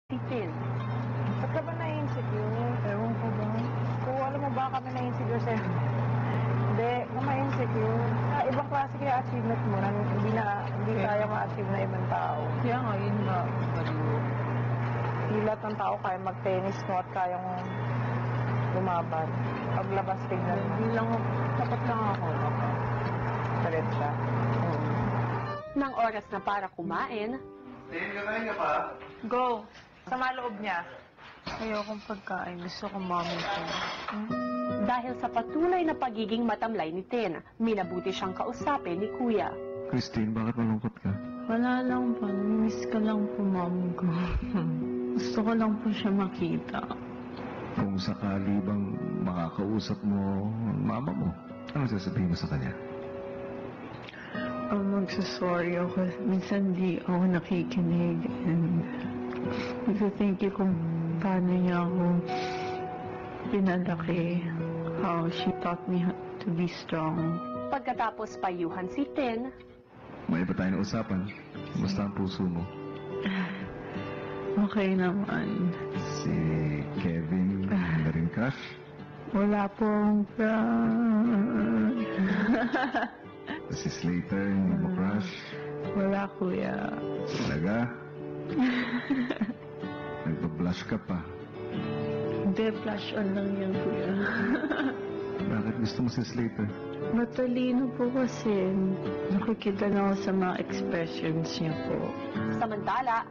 Tin. Ba't ka ba na-insecure? Ewan ko ba? Kung alam mo ba kami na-insecure sa'yo? Hindi, kung ma-insecure. Ibang klase kaya achievement mo na hindi kaya ma-achieve na ibang tao. Kaya nga, yun nga. Baliw. Hindi lahat ng tao kaya mag-tennis mo at kayang lumaban. Paglabas tignan mo. Hindi lang, tapat lang ako. Diretsa. Nang oras na para kumain, Kakain ka pa? Go! Sama loob niya. Ayokong pagkain. Gusto ko mommy ko. dahil sa patuloy na pagiging matamlay ni Tin, minabuti siyang kausapin ni Kuya. Christine, bakit malungkot ka? Wala lang po. Miss ko lang po mom ko. Gusto ko lang po siya makita. Kung sakali bang makakausap mo ang mama mo, ano sasabihin mo sa kanya? Magsasorry ako. Minsan di ako nakikinig. And thank you kung paano niya ako pinalaki. How she taught me to be strong. Pagkatapos payuhan si Tin, May iba tayo na usapan. Kumusta ang puso mo? Okay naman. Si Kevin, na rin crush? Wala pong Si Slater, hindi mo crush? Wala, kuya. Talaga? Nagpa-blush ka pa. Hindi, flash on lang yan, kuya. Bakit gusto mo si Slater? Matalino po kasi. Nakikita na ako sa mga expressions niya po. samantala,